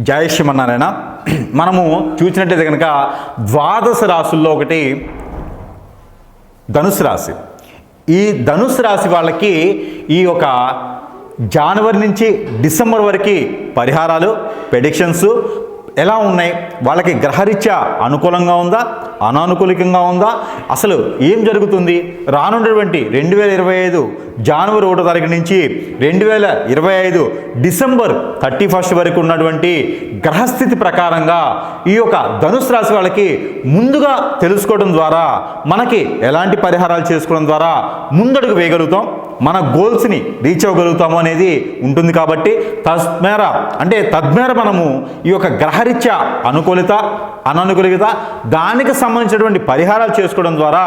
జై శ్రీమన్నారాయణ. మనము చూసినట్టయితే కనుక ద్వాదశ రాశుల్లో ఒకటి ధనుసు రాశి. ఈ ధనుసు రాశి వాళ్ళకి ఈ యొక్క జనవరి నుంచి డిసెంబర్ వరకు పరిహారాలు, ప్రెడిక్షన్స్ ఎలా ఉన్నాయి, వాళ్ళకి గ్రహరీత్యా అనుకూలంగా ఉందా, అనానుకూలికంగా ఉందా, అసలు ఏం జరుగుతుంది, రానున్నటువంటి 2025 జనవరి 1వ తారీఖు నుంచి 2025 డిసెంబర్ 31 వరకు ఉన్నటువంటి గ్రహస్థితి ప్రకారంగా ఈ యొక్క ధనుసు రాశి వాళ్ళకి ముందుగా తెలుసుకోవడం ద్వారా మనకి ఎలాంటి పరిహారాలు చేసుకోవడం ద్వారా ముందడుగు వేయగలుగుతాం, మన గోల్స్ని రీచ్ అవ్వగలుగుతాము అనేది ఉంటుంది. కాబట్టి తద్మేర మనము ఈ యొక్క గ్రహరీత్యా అనుకూలిత, అనానుకూలిత దానికి సంబంధించినటువంటి పరిహారాలు చేసుకోవడం ద్వారా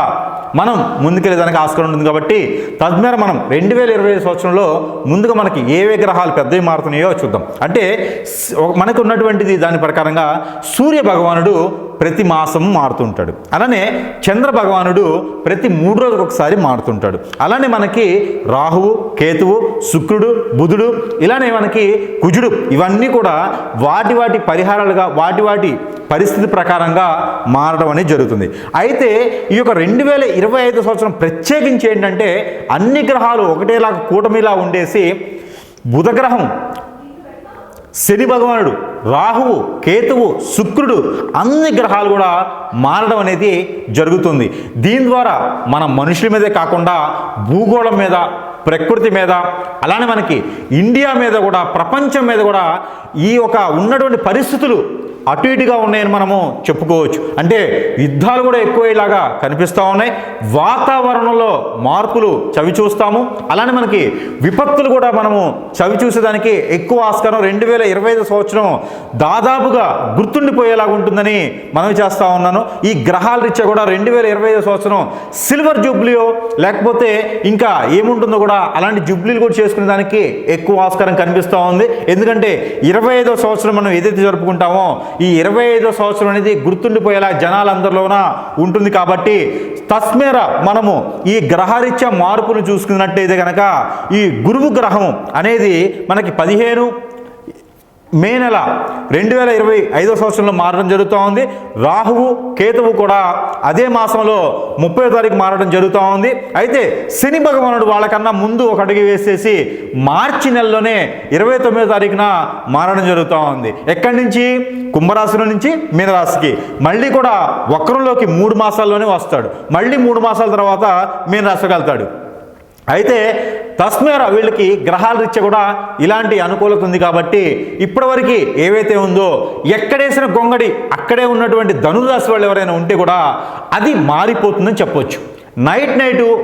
మనం ముందుకెళ్ళేదానికి ఆస్కారం ఉంటుంది. కాబట్టి తద్మేర మనం 2025 సంవత్సరంలో ముందుగా మనకి ఏవే గ్రహాలు పెద్దవి మారుతున్నాయో చూద్దాం. అంటే మనకు ఉన్నటువంటిది దాని ప్రకారంగా సూర్య భగవానుడు ప్రతి మాసం మారుతుంటాడు, అలానే చంద్ర భగవానుడు ప్రతి 3 రోజులకు ఒకసారి మారుతుంటాడు, అలానే మనకి రాహువు, కేతువు, శుక్రుడు, బుధుడు, ఇలానే మనకి కుజుడు, ఇవన్నీ కూడా వాటి పరిహారాలుగా వాటి పరిస్థితి ప్రకారంగా మారడం అనేది జరుగుతుంది. అయితే ఈ యొక్క 2025 సంవత్సరం ప్రత్యేకించి ఏంటంటే అన్ని గ్రహాలు ఒకటేలాగా కూటమిలా ఉండేసి బుధగ్రహం, శని భగవానుడు, రాహువు, కేతువు, శుక్రుడు అన్ని గ్రహాలు కూడా మారడం అనేది జరుగుతుంది. దీని ద్వారా మన మనుషుల మీదే కాకుండా భూగోళం మీద, ప్రకృతి మీద, అలానే మనకి ఇండియా మీద కూడా, ప్రపంచం మీద కూడా ఈ యొక్క ఉన్నటువంటి పరిస్థితులు అటు ఇటుగా ఉన్నాయని మనము చెప్పుకోవచ్చు. అంటే యుద్ధాలు కూడా ఎక్కువలాగా కనిపిస్తూ ఉన్నాయి, వాతావరణంలో మార్పులు చవి చూస్తాము, అలానే మనకి విపత్తులు కూడా మనము చవి చూసేదానికి ఎక్కువ ఆస్కారం 2025 సంవత్సరం దాదాపుగా గుర్తుండిపోయేలాగా ఉంటుందని మనం చేస్తూ ఉన్నాను. ఈ గ్రహాల రీత్యా కూడా 2025 సంవత్సరం సిల్వర్ జూబ్లీయో లేకపోతే ఇంకా ఏముంటుందో కూడా అలాంటి జూబ్లీలు కూడా చేసుకునే దానికి ఎక్కువ ఆస్కారం కనిపిస్తూ ఉంది. ఎందుకంటే 25వ సంవత్సరం మనం ఏదైతే జరుపుకుంటామో ఈ 25వ సంవత్సరం అనేది గుర్తుండిపోయేలా జనాలందరిలోన ఉంటుంది. కాబట్టి తస్మేర మనము ఈ గ్రహరీత్యా మార్పును చూసుకున్నట్టయితే కనుక ఈ గురువు గ్రహం అనేది మనకి 15 మే నెల 2025 సంవత్సరంలో మారడం జరుగుతూ ఉంది. రాహువు, కేతువు కూడా అదే మాసంలో 30వ తారీఖు మారడం జరుగుతూ ఉంది. అయితే శని భగవానుడు వాళ్ళకన్నా ముందు ఒక అడుగు వేసేసి మార్చి నెలలోనే 29వ తారీఖున మారడం జరుగుతూ ఉంది. ఎక్కడి నుంచి? కుంభరాశిలో నుంచి మీనరాశికి. మళ్ళీ కూడా వక్రంలోకి 3 మాసాల్లోనే వస్తాడు, మళ్ళీ 3 మాసాల తర్వాత మీనరాశికి వెళ్తాడు. అయితే తస్మేర వీళ్ళకి గ్రహాల రీత్యా కూడా ఇలాంటి అనుకూలత ఉంది. కాబట్టి ఇప్పటివరకు ఏవైతే ఉందో ఎక్కడేసిన గొంగడి అక్కడే ఉన్నటువంటి ధనురాశి వాళ్ళు ఎవరైనా ఉంటే కూడా అది మారిపోతుందని చెప్పొచ్చు. నైట్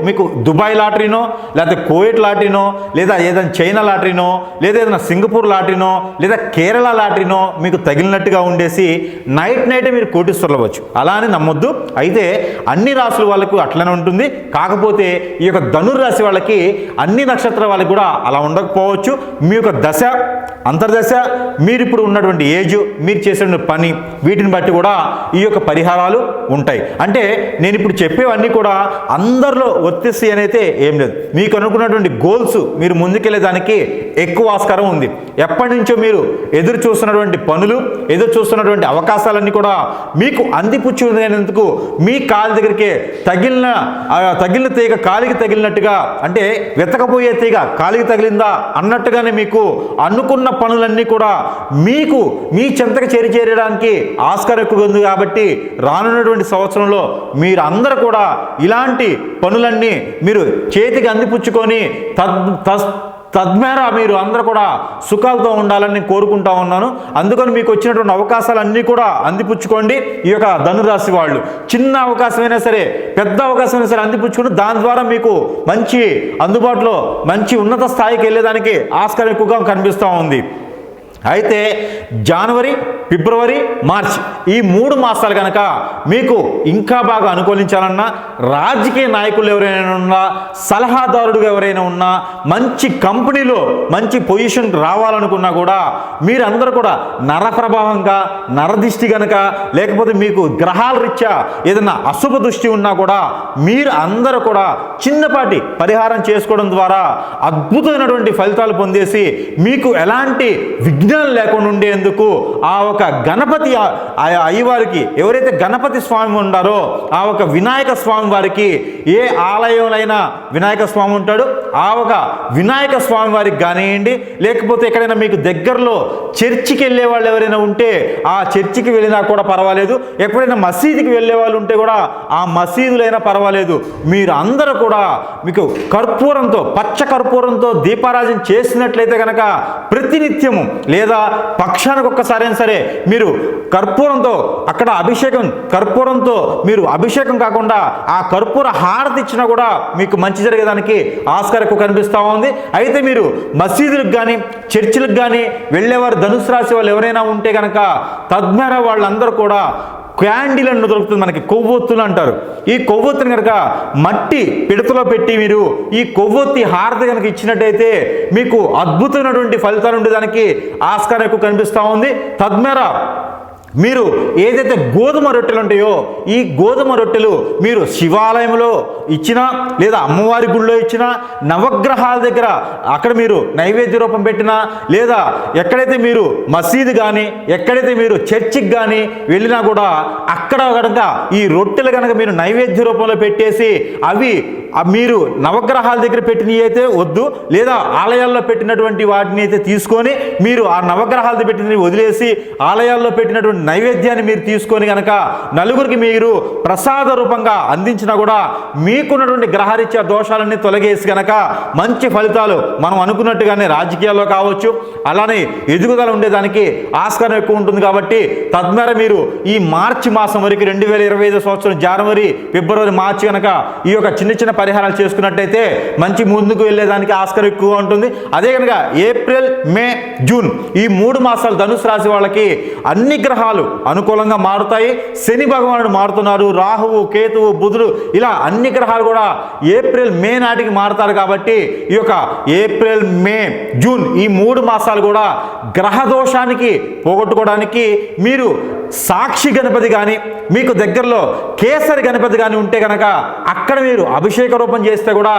మీకు దుబాయ్ లాటరీనో, లేదా కోవిడ్ లాటరీనో, లేదా ఏదైనా చైనా లాటరీనో, లేదా ఏదైనా సింగపూర్ లాటరీనో, లేదా కేరళ లాటరీనో మీకు తగిలినట్టుగా ఉండేసి నైటే మీరు కోటీశ్వరులు అవ్వచ్చు. అలా అని నమ్మొద్దు. అయితే అన్ని రాశుల వాళ్ళకు అట్లనే ఉంటుంది. కాకపోతే ఈ యొక్క ధనుర్రాశి వాళ్ళకి అన్ని నక్షత్రాల వాళ్ళకి కూడా అలా ఉండకపోవచ్చు. మీ యొక్క దశ, అంతర్దశ, మీరు ఇప్పుడు ఉన్నటువంటి ఏజ్, మీరు చేసిన పని, వీటిని బట్టి కూడా ఈ యొక్క పరిహారాలు ఉంటాయి. అంటే నేను ఇప్పుడు చెప్పేవన్నీ కూడా అందరిలో వర్తిస్తాయి అనేది ఏం లేదు. మీకు అనుకున్నటువంటి గోల్స్ మీరు ముందుకెళ్ళేదానికి ఎక్కువ ఆస్కారం ఉంది. ఎప్పటి నుంచో మీరు ఎదురు చూస్తున్నటువంటి పనులు, ఎదురు చూస్తున్నటువంటి అవకాశాలన్నీ కూడా మీకు అందిపుచ్చుకునేందుకు మీ కాలి దగ్గరికి తగిలిన తీగ కాలికి తగిలినట్టుగా, అంటే వెతకపోయే తీగ కాలికి తగిలిందా అన్నట్టుగానే మీకు అనుకున్న పనులన్నీ కూడా మీకు మీ చెంతకు చేరడానికి ఆస్కారం ఎక్కువగా ఉంది. కాబట్టి రానున్నటువంటి సంవత్సరంలో మీరు అందరూ కూడా ఇలాంటి పనులన్నీ మీరు చేతికి అందిపుచ్చుకొని తద్మేర మీరు అందరూ కూడా సుఖాలతో ఉండాలని నేను కోరుకుంటా ఉన్నాను. అందుకని మీకు వచ్చినటువంటి అవకాశాలన్నీ కూడా అందిపుచ్చుకోండి. ఈ యొక్క ధనురాశి వాళ్ళు చిన్న అవకాశమైనా సరే, పెద్ద అవకాశమైనా సరే అందిపుచ్చుకుని దాని ద్వారా మీకు మంచి అందుబాటులో మంచి ఉన్నత స్థాయికి వెళ్ళేదానికి ఆస్కారం ఎక్కువగా కనిపిస్తూ ఉంది. అయితే జనవరి ఫిబ్రవరి, మార్చ్ ఈ 3 మాసాలు కనుక మీకు ఇంకా బాగా అనుకూలించాలన్నా, రాజకీయ నాయకులు ఎవరైనా ఉన్నా, సలహాదారుడుగా ఎవరైనా ఉన్నా, మంచి కంపెనీలో మంచి పొజిషన్ రావాలనుకున్నా కూడా మీరందరూ కూడా నర ప్రభావంగా, నరదిష్టి కనుక, లేకపోతే మీకు గ్రహాల రీత్యా ఏదైనా అశుభ దృష్టి ఉన్నా కూడా మీరు అందరూ కూడా చిన్నపాటి పరిహారం చేసుకోవడం ద్వారా అద్భుతమైనటువంటి ఫలితాలు పొందేసి మీకు ఎలాంటి విఘ్నాలు లేకుండా ఉండేందుకు ఆ ఒక గణపతి అయ్యవారికి, ఎవరైతే గణపతి స్వామి ఉన్నారో ఆ ఒక వినాయక స్వామి వారికి, ఏ ఆలయంలో వినాయక స్వామి ఉంటాడు ఆ ఒక వినాయక స్వామి వారికి కానివ్వండి, లేకపోతే ఎక్కడైనా మీకు దగ్గరలో చర్చికి వెళ్ళే వాళ్ళు ఎవరైనా ఉంటే ఆ చర్చికి వెళ్ళినా కూడా పర్వాలేదు, ఎప్పుడైనా మసీదుకి వెళ్ళే వాళ్ళు ఉంటే కూడా ఆ మసీదులైనా పర్వాలేదు, మీరు అందరూ కూడా మీకు కర్పూరంతో, పచ్చ కర్పూరంతో దీపారాజన చేసినట్లయితే కనుక ప్రతినిత్యము లేదా పక్షానికి ఒక్కసారైనా సరే మీరు కర్పూరంతో అక్కడ అభిషేకం, కర్పూరంతో మీరు అభిషేకం కాకుండా ఆ కర్పూర హారతి ఇచ్చినా కూడా మీకు మంచి జరిగేదానికి ఆస్కారం ఎక్కువ కనిపిస్తూ ఉంది. అయితే మీరు మసీదులకు కానీ చర్చిలకు కానీ వెళ్ళేవారు ధనుసు రాశి వాళ్ళు ఎవరైనా ఉంటే కనుక తద్వారా వాళ్ళందరూ కూడా క్యాండిల్ అని దొరుకుతుంది, మనకి కొవ్వొత్తులు అంటారు. ఈ కొవ్వొత్తుని కనుక మట్టి పిడతలో పెట్టి మీరు ఈ కొవ్వొత్తి హారతి కనుక ఇచ్చినట్టయితే మీకు అద్భుతమైనటువంటి ఫలితాలు ఉండేదానికి ఆస్కారం ఎక్కువ కనిపిస్తూ ఉంది. తద్వారా మీరు ఏదైతే గోధుమ రొట్టెలు ఉంటాయో ఈ గోధుమ రొట్టెలు మీరు శివాలయంలో ఇచ్చినా లేదా అమ్మవారి గుళ్ళో ఇచ్చినా, నవగ్రహాల దగ్గర అక్కడ మీరు నైవేద్య రూపం పెట్టినా, లేదా ఎక్కడైతే మీరు మసీదు కానీ ఎక్కడైతే మీరు చర్చికి కానీ వెళ్ళినా కూడా అక్కడ కనుక ఈ రొట్టెలు కనుక మీరు నైవేద్య రూపంలో పెట్టేసి అవి మీరు నవగ్రహాల దగ్గర పెట్టినవి అయితే వద్దు, లేదా ఆలయాల్లో పెట్టినటువంటి వాటిని అయితే తీసుకొని మీరు ఆ నవగ్రహాలతో పెట్టినవి వదిలేసి ఆలయాల్లో పెట్టినటువంటి నైవేద్యాన్ని మీరు తీసుకొని కనుక నలుగురికి మీరు ప్రసాద రూపంగా అందించినా కూడా మీకున్నటువంటి గ్రహరీత్యా దోషాలన్నీ తొలగేసి కనుక మంచి ఫలితాలు మనం అనుకున్నట్టుగానే రాజకీయాల్లో కావచ్చు, అలానే ఎదుగుదల ఉండేదానికి ఆస్కారం ఎక్కువ ఉంటుంది. కాబట్టి తద్వారా మీరు ఈ మార్చి మాసం వరకు 2025 సంవత్సరం జనవరి, ఫిబ్రవరి, మార్చి కనుక ఈ యొక్క చిన్న చిన్న పరిహారాలు చేసుకున్నట్టయితే మంచి ముందుకు వెళ్ళేదానికి ఆస్కారం ఎక్కువ ఉంటుంది. అదే కనుక ఏప్రిల్, మే, జూన్ ఈ 3 మాసాలు ధనుసు రాశి వాళ్ళకి అన్ని గ్రహాలు అనుకూలంగా మారుతాయి. శని భగవానుడు మారుతున్నారు, రాహువు, కేతువు, బుధుడు ఇలా అన్ని గ్రహాలు కూడా ఏప్రిల్, మే నాటికి మారుతారు. కాబట్టి ఈ యొక్క ఏప్రిల్, మే, జూన్ ఈ 3 మాసాలు కూడా గ్రహ దోషానికి పోగొట్టుకోవడానికి మీరు సాక్షి గణపతి కానీ మీకు దగ్గరలో కేసరి గణపతి కానీ ఉంటే కనుక అక్కడ మీరు అభిషేక రూపం చేస్తే కూడా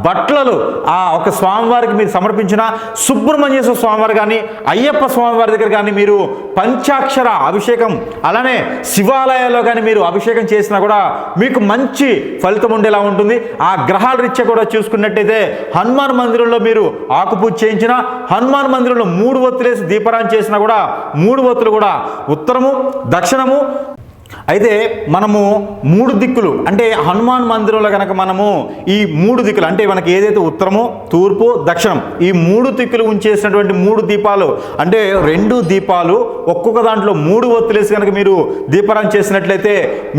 బట్టలు ఆ ఒక స్వామివారికి మీరు సమర్పించిన, సుబ్రహ్మణ్యేశ్వర స్వామివారు కానీ అయ్యప్ప స్వామివారి దగ్గర కానీ మీరు పంచాక్షర అభిషేకం, అలానే శివాలయాల్లో కానీ మీరు అభిషేకం చేసినా కూడా మీకు మంచి ఫలితం ఉండేలా ఉంటుంది. ఆ గ్రహాల రీత్యా కూడా చూసుకున్నట్టయితే హనుమాన్ మందిరంలో మీరు ఆకుపూజ చేయించిన, హనుమాన్ మందిరంలో 3 ఒత్తులేసి దీపారాధన చేసినా కూడా 3 ఒత్తులు కూడా ఉత్తరము, దక్షిణము. అయితే మనము 3 దిక్కులు అంటే హనుమాన్ మందిరంలో కనుక మనము ఈ 3 దిక్కులు అంటే మనకి ఏదైతే ఉత్తరము, తూర్పు, దక్షిణం ఈ 3 దిక్కులు ఉంచేసినటువంటి 3 దీపాలు అంటే 2 దీపాలు ఒక్కొక్క దాంట్లో 3 ఒత్తులేసి కనుక మీరు దీపారాధన చేసినట్లయితే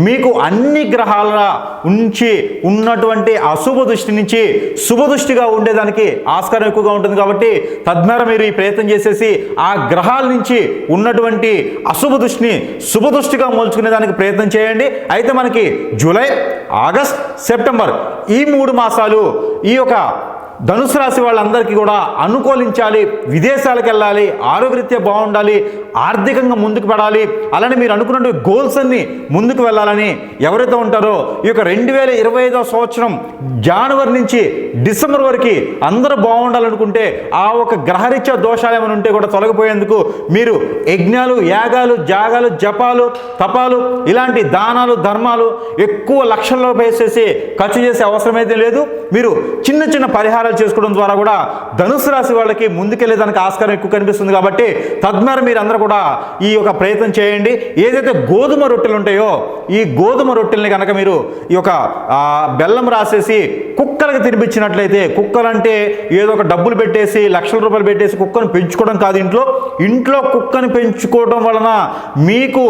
మీకు అన్ని గ్రహాల నుంచి ఉన్నటువంటి అశుభ దృష్టి నుంచి శుభ దృష్టిగా ఉండేదానికి ఆస్కారం ఎక్కువగా ఉంటుంది. కాబట్టి తద్వారా మీరు ఈ ప్రయత్నం చేసేసి ఆ గ్రహాల నుంచి ఉన్నటువంటి అశుభ దృష్టిని శుభ దృష్టిగా మలుచుకునే దానికి ప్రయత్నం చేయండి. అయితే మనకి జూలై, ఆగస్ట్, సెప్టెంబర్ ఈ 3 మాసాలు ఈ యొక్క ధనుసు రాశి వాళ్ళందరికీ కూడా అనుకూలించాలి, విదేశాలకు వెళ్ళాలి, ఆరోగ్యరీత్యా బాగుండాలి, ఆర్థికంగా ముందుకు పడాలి, అలానే మీరు అనుకున్న గోల్స్ అన్ని ముందుకు వెళ్ళాలని ఎవరైతే ఉంటారో ఈ యొక్క 2025 సంవత్సరం జనవరి నుంచి డిసెంబర్ వరకు అందరూ బాగుండాలనుకుంటే ఆ ఒక గ్రహరీత్యా దోషాలు ఏమైనా ఉంటే కూడా తొలగిపోయేందుకు మీరు యజ్ఞాలు, యాగాలు, జాగాలు, జపాలు, తపాలు ఇలాంటి దానాలు, ధర్మాలు ఎక్కువ లక్షల్లో వేసేసి ఖర్చు చేసే అవసరమైతే లేదు. మీరు చిన్న చిన్న పరిహారాలు చేసుకోవడం ద్వారా కూడా ధనుసు రాశి వాళ్ళకి ముందుకెళ్ళేదానికి ఆస్కారం ఎక్కువ కనిపిస్తుంది. కాబట్టి తద్వారా మీరు అందరూ కూడా ఈ యొక్క ప్రయత్నం చేయండి. ఏదైతే గోధుమ రొట్టెలు ఉంటాయో ఈ గోధుమ రొట్టెల్ని కనుక మీరు ఈ యొక్క బెల్లం రాసేసి కుక్కల కుక్కలకు తినిపించినట్లయితే, కుక్కలంటే ఏదో ఒక డబ్బులు పెట్టేసి లక్షల రూపాయలు పెట్టేసి కుక్కను పెంచుకోవడం కాదు. ఇంట్లో కుక్కను పెంచుకోవడం వలన మీకు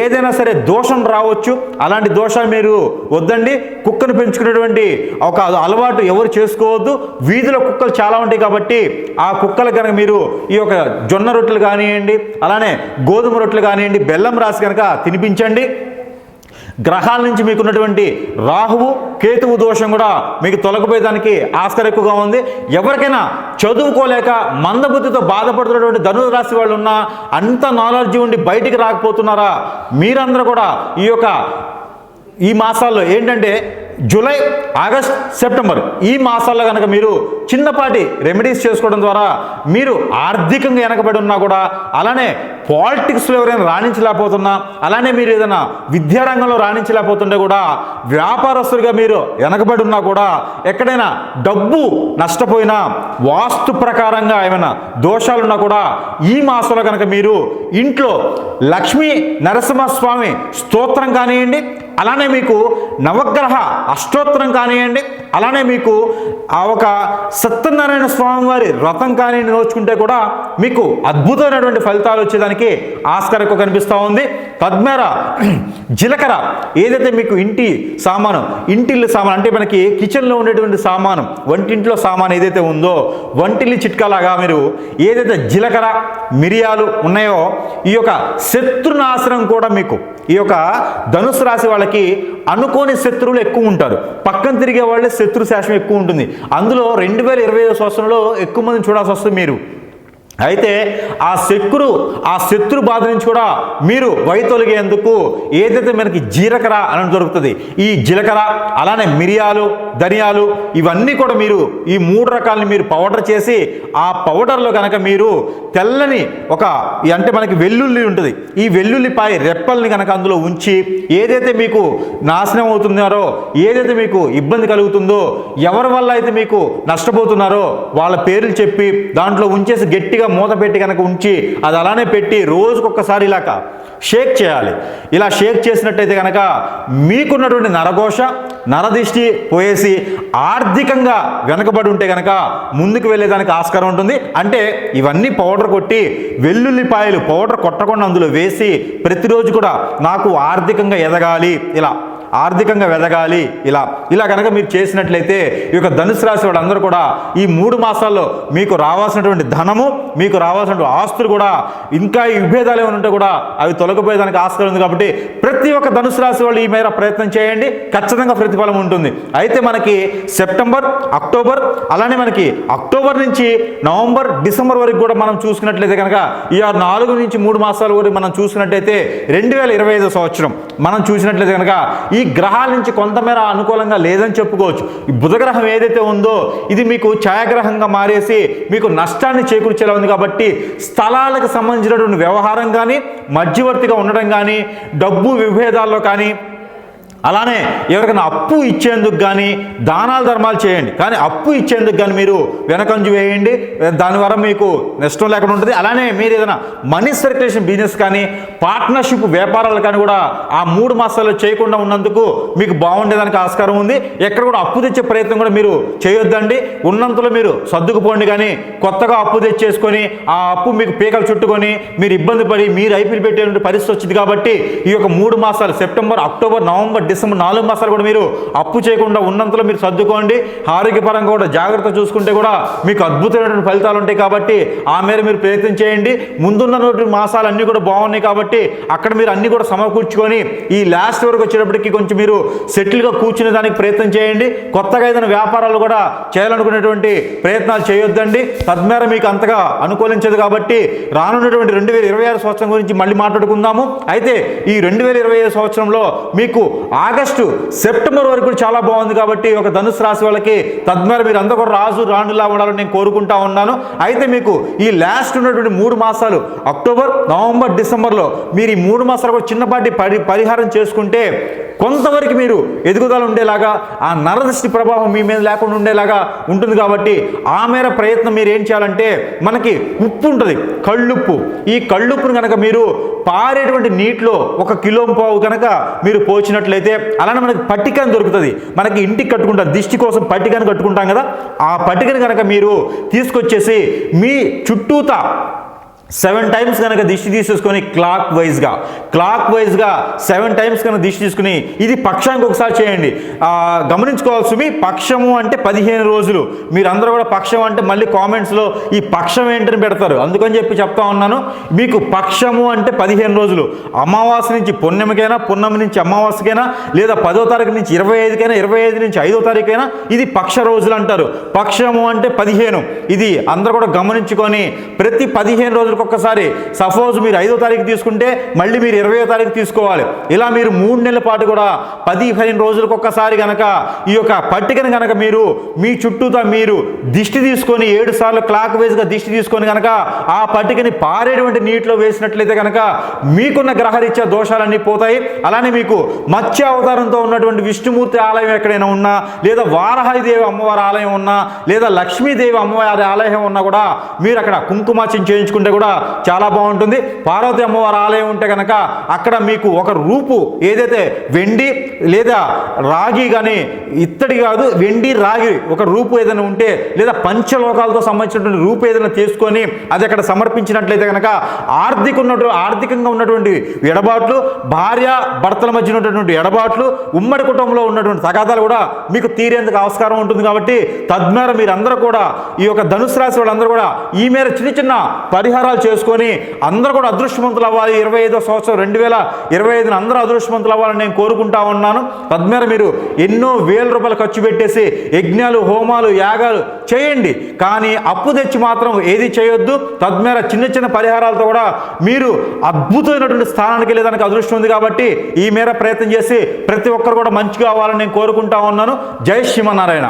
ఏదైనా సరే దోషం రావచ్చు. అలాంటి దోషాలు మీరు వద్దండి. కుక్కను పెంచుకునేటువంటి ఒక అలవాటు ఎవరు చేసుకోవద్దు. వీధిలో కుక్కలు చాలా ఉంటాయి కాబట్టి ఆ కుక్కలు కనుక మీరు ఈ యొక్క జొన్న రొట్టెలు కానివ్వండి, అలానే గోధుమ రొట్టెలు కానివ్వండి, బెల్లం రాసి కనుక తినిపించండి. గ్రహాల నుంచి మీకు ఉన్నటువంటి రాహువు కేతువు దోషం కూడా మీకు తొలగిపోయేదానికి ఆస్కారం ఎక్కువగా ఉంది. ఎవరికైనా చదువుకోలేక మందబుద్ధితో బాధపడుతున్నటువంటి ధనుసు రాశి వాళ్ళు ఉన్నా, అంత నాలెడ్జ్ ఉండి బయటికి రాకపోతున్నారా, మీరందరూ కూడా ఈ మాసాల్లో ఏంటంటే జూలై, ఆగస్ట్, సెప్టెంబర్ ఈ మాసాల్లో కనుక మీరు చిన్నపాటి రెమెడీస్ చేసుకోవడం ద్వారా మీరు ఆర్థికంగా వెనకబడి ఉన్నా కూడా, అలానే పాలిటిక్స్లో ఎవరైనా రాణించలేకపోతున్నా, అలానే మీరు ఏదైనా విద్యారంగంలో రాణించలేకపోతుంటే కూడా, వ్యాపారస్తులుగా మీరు వెనకబడి ఉన్నా కూడా, ఎక్కడైనా డబ్బు నష్టపోయినా, వాస్తు ప్రకారంగా ఏమైనా దోషాలున్నా కూడా ఈ మాసంలో కనుక మీరు ఇంట్లో లక్ష్మీ నరసింహస్వామి స్తోత్రం కానివ్వండి, అలానే మీకు నవగ్రహ అష్టోత్తరం కానివ్వండి, అలానే మీకు ఆ ఒక సత్యనారాయణ స్వామి వారి వ్రతం కానివ్వండి నోచుకుంటే కూడా మీకు అద్భుతమైనటువంటి ఫలితాలు వచ్చేదానికి ఆస్కారం ఎక్కువ కనిపిస్తూ ఉంది. తద్మేర జీలకర్ర ఏదైతే మీకు ఇంటిల్లు సామాను అంటే మనకి కిచెన్లో ఉండేటువంటి సామాను, వంటింట్లో సామాను ఏదైతే ఉందో, వంటిల్లి చిట్కాలాగా మీరు ఏదైతే జీలకర్ర మిరియాలు ఉన్నాయో, ఈ యొక్క శత్రునాశనం కూడా మీకు ఈ యొక్క ధనుసు రాశి వాళ్ళకి అనుకోని శత్రువులు ఎక్కువ ఉంటారు. పక్కన తిరిగే వాళ్ళే శత్రు శాసనం ఎక్కువ ఉంటుంది. అందులో 2025 సంవత్సరంలో ఎక్కువ మందిని చూడాల్సి వస్తుంది మీరు. అయితే ఆ శత్రు బాధ నుంచి కూడా మీరు వైతొలిగేందుకు ఏదైతే మనకి జీలకర్ర అని దొరుకుతుంది, ఈ జీలకర్ర అలానే మిరియాలు, ధనియాలు ఇవన్నీ కూడా మీరు ఈ 3 రకాలని మీరు పౌడర్ చేసి, ఆ పౌడర్లో కనుక మీరు తెల్లని అంటే మనకి వెల్లుల్లి ఉంటుంది, ఈ వెల్లుల్లిపాయ రెప్పల్ని కనుక అందులో ఉంచి, ఏదైతే మీకు నాశనం అవుతున్నారో, ఏదైతే మీకు ఇబ్బంది కలుగుతుందో, ఎవరి వల్ల అయితే మీకు నష్టపోతున్నారో వాళ్ళ పేర్లు చెప్పి దాంట్లో ఉంచేసి గట్టిగా మూత పెట్టి కనుక ఉంచి, అది అలానే పెట్టి రోజుకొకసారి ఇలాక షేక్ చేయాలి. ఇలా షేక్ చేసినట్టయితే కనుక మీకున్నటువంటి నరఘోష, నరదిష్టి పోయేసి ఆర్థికంగా వెనకబడి ఉంటే కనుక ముందుకు వెళ్ళేదానికి ఆస్కారం ఉంటుంది. అంటే ఇవన్నీ పౌడర్ కొట్టి, వెల్లుల్లిపాయలు పౌడర్ కొట్టకుండా అందులో వేసి, ప్రతిరోజు కూడా నాకు ఆర్థికంగా ఎదగాలి, ఆర్థికంగా వెదగాలి, ఇలా కనుక మీరు చేసినట్లయితే ఈ యొక్క ధనుసు రాశి వాళ్ళందరూ కూడా ఈ 3 మాసాల్లో మీకు రావాల్సినటువంటి ధనము, మీకు రావాల్సినటువంటి ఆస్తులు కూడా, ఇంకా ఈ విభేదాలు ఏమైనా ఉంటే కూడా అవి తొలగిపోయేదానికి ఆస్కారం ఉంది. కాబట్టి ప్రతి ఒక్క ధనుసు రాశి వాళ్ళు ఈ మేర ప్రయత్నం చేయండి, ఖచ్చితంగా ప్రతిఫలం ఉంటుంది. అయితే మనకి సెప్టెంబర్, అక్టోబర్, అలానే మనకి అక్టోబర్ నుంచి నవంబర్, డిసెంబర్ వరకు కూడా మనం చూసుకున్నట్లయితే కనుక ఈ 4 నుంచి 3 మాసాల వరకు మనం చూసినట్లయితే 2025 సంవత్సరం మనం చూసినట్లయితే కనుక ఈ గ్రహాల నుంచి కొంతమేర అనుకూలంగా లేదని చెప్పుకోవచ్చు. ఈ బుధగ్రహం ఏదైతే ఉందో ఇది మీకు ఛాయాగ్రహంగా మారేసి మీకు నష్టాన్ని చేకూర్చేలా ఉంది. కాబట్టి స్థలాలకు సంబంధించినటువంటి వ్యవహారం కానీ, మధ్యవర్తిగా ఉండడం కానీ, డబ్బు విభేదాల్లో కానీ, అలానే ఎవరికైనా అప్పు ఇచ్చేందుకు కానీ దానాలు ధర్మాలు చేయండి, కానీ అప్పు ఇచ్చేందుకు కానీ మీరు వెనకంజు వేయండి, దానివల్ల మీకు నష్టం లేకుండా ఉంటుంది. అలానే మీరు ఏదైనా మనీ సర్క్యులేషన్ బిజినెస్ కానీ, పార్ట్నర్షిప్ వ్యాపారాలు కానీ కూడా ఆ 3 మాసాల్లో చేయకుండా ఉన్నందుకు మీకు బాగుండేదానికి ఆస్కారం ఉంది. ఎక్కడ కూడా అప్పు తెచ్చే ప్రయత్నం కూడా మీరు చేయొద్దండి. ఉన్నంతలో మీరు సర్దుకుపోండి. కానీ కొత్తగా అప్పు తెచ్చేసుకొని ఆ అప్పు మీకు పీకలు చుట్టుకొని మీరు ఇబ్బంది పడి మీరు ఐపీలు పెట్టే పరిస్థితి వచ్చింది. కాబట్టి ఈ యొక్క 3 మాసాలు సెప్టెంబర్, అక్టోబర్, నవంబర్, డిసెంబర్ 4 మాసాలు కూడా మీరు అప్పు చేయకుండా ఉన్నంతలో మీరు సర్దుకోండి. ఆరోగ్యపరంగా కూడా జాగ్రత్త చూసుకుంటే కూడా మీకు అద్భుతమైనటువంటి ఫలితాలు ఉంటాయి. కాబట్టి ఆ మేర మీరు ప్రయత్నం చేయండి. ముందున్నటువంటి మాసాలు అన్నీ కూడా బాగున్నాయి కాబట్టి అక్కడ మీరు అన్నీ కూడా సమకూర్చుకొని ఈ లాస్ట్ వరకు వచ్చేటప్పటికి కొంచెం మీరు సెటిల్గా కూర్చునే దానికి ప్రయత్నం చేయండి. కొత్తగా ఏదైనా వ్యాపారాలు కూడా చేయాలనుకునేటువంటి ప్రయత్నాలు చేయొద్దండి. తద్మేర మీకు అంతగా అనుకూలించదు. కాబట్టి రానున్నటువంటి 2026 సంవత్సరం గురించి మళ్ళీ మాట్లాడుకుందాము. అయితే ఈ 2025 సంవత్సరంలో మీకు ఆగస్టు, సెప్టెంబర్ వరకు చాలా బాగుంది. కాబట్టి ఒక ధనుసు రాశి వాళ్ళకి తద్మేర మీరు అందరూ కూడా రాజు రాణులా ఉండాలని నేను కోరుకుంటా ఉన్నాను. అయితే మీకు ఈ లాస్ట్ ఉన్నటువంటి 3 మాసాలు అక్టోబర్, నవంబర్, డిసెంబర్లో మీరు ఈ 3 మాసాలు కూడా చిన్నపాటి పరిహారం చేసుకుంటే కొంతవరకు మీరు ఎదుగుదల ఉండేలాగా, ఆ నరదృష్టి ప్రభావం మీ మీద లేకుండా ఉండేలాగా ఉంటుంది. కాబట్టి ఆ మేర ప్రయత్నం మీరు ఏం చేయాలంటే, మనకి ఉప్పు ఉంటుంది, కళ్ళుప్పు. ఈ కళ్ళుప్పును కనుక మీరు పారేటువంటి నీటిలో 1.5 కిలో కనుక మీరు పోచినట్లయితే చూసినట్లయితే అలానే మనకి పట్టిక అని దొరుకుతుంది. మనకి ఇంటికి కట్టుకుంటాం, దిష్టి కోసం పట్టికని కట్టుకుంటాం కదా, ఆ పట్టికని కనుక మీరు తీసుకొచ్చేసి మీ చుట్టూతా 7 టైమ్స్ కనుక దిష్టి తీసేసుకొని క్లాక్ వైజ్గా 7 టైమ్స్ కనుక దిష్టి తీసుకుని, ఇది పక్షానికి ఒకసారి చేయండి. గమనించుకోవాల్సి, పక్షము అంటే 15 రోజులు. మీరందరూ కూడా పక్షం అంటే మళ్ళీ కామెంట్స్లో ఈ పక్షం ఏంటని పెడతారు, అందుకని చెప్పి చెప్తా ఉన్నాను. మీకు పక్షము అంటే 15 రోజులు, అమావాస్య నుంచి పుణ్యమికైనా, పున్నమి నుంచి అమావాస్యకైనా, లేదా 10వ తారీఖు నుంచి 25కైనా, 25 నుంచి 5వ తారీఖైనా ఇది పక్ష రోజులు అంటారు. పక్షము అంటే 15. ఇది అందరూ కూడా గమనించుకొని ప్రతి 15 రోజులు ఒక్కసారి, సపోజ్ మీరు 5వ తారీఖు తీసుకుంటే మళ్ళీ మీరు 20వ తారీఖు తీసుకోవాలి. ఇలా మీరు 3 నెలల పాటు కూడా 15 రోజులకు ఒక్కసారి గనక ఈ యొక్క పట్టికను గనక మీరు మీ చుట్టూతా మీరు దిష్టి తీసుకొని 7 సార్లు క్లాక్ వైజ్గా దిష్టి తీసుకొని గనక ఆ పట్టికని పారేటువంటి నీటిలో వేసినట్లయితే కనుక మీకున్న గ్రహరీత్యా దోషాలన్నీ పోతాయి. అలానే మీకు మత్స్య అవతారంతో ఉన్నటువంటి విష్ణుమూర్తి ఆలయం ఎక్కడైనా ఉన్నా, లేదా వారాహిదేవి అమ్మవారి ఆలయం ఉన్నా, లేదా లక్ష్మీదేవి అమ్మవారి ఆలయం ఉన్నా కూడా మీరు అక్కడ కుంకుమార్చన చేయించుకుంటే కూడా చాలా బాగుంటుంది. పార్వతి అమ్మవారి ఆలయం ఉంటే కనుక అక్కడ మీకు ఒక రూపు ఏదైతే వెండి లేదా రాగి కానీ, ఇత్తడి కాదు వెండి రాగి ఒక రూపు ఏదైనా ఉంటే, లేదా పంచలోకాలతో సంబంధించినటువంటి రూపు ఏదైనా తీసుకొని అది అక్కడ సమర్పించినట్లయితే కనుక ఆర్థికంగా ఉన్నటువంటి ఎడబాట్లు, భార్య భర్తల మధ్య ఉన్నటువంటి ఎడబాట్లు, ఉమ్మడి కుటుంబంలో ఉన్నటువంటి తగాదాలు కూడా మీకు తీరేందుకు ఆస్కారం ఉంటుంది. కాబట్టి తద్మేర మీరందరూ కూడా ఈ యొక్క ధనుసు రాశి వాళ్ళందరూ కూడా ఈ మేర చిన్న పరిహారాలు చేసుకొని అందరూ కూడా అదృష్టవంతులు అవ్వాలి. 25వ సంవత్సరం 2025 అందరూ అదృష్టవంతులు అవ్వాలని నేను కోరుకుంటా ఉన్నాను. తద్మేర మీరు ఎన్నో వేల రూపాయలు ఖర్చు పెట్టేసి యజ్ఞాలు, హోమాలు, యాగాలు చేయండి, కానీ అప్పు తెచ్చి మాత్రం ఏది చేయొద్దు. తద్మేర చిన్న పరిహారాలతో కూడా మీరు అద్భుతమైనటువంటి స్థానానికి వెళ్ళేదానికి అదృష్టం ఉంది. కాబట్టి ఈ మేర ప్రయత్నం చేసి ప్రతి ఒక్కరు కూడా మంచిగా అవ్వాలని నేను కోరుకుంటా ఉన్నాను. జై శ్రీమన్నారాయణ.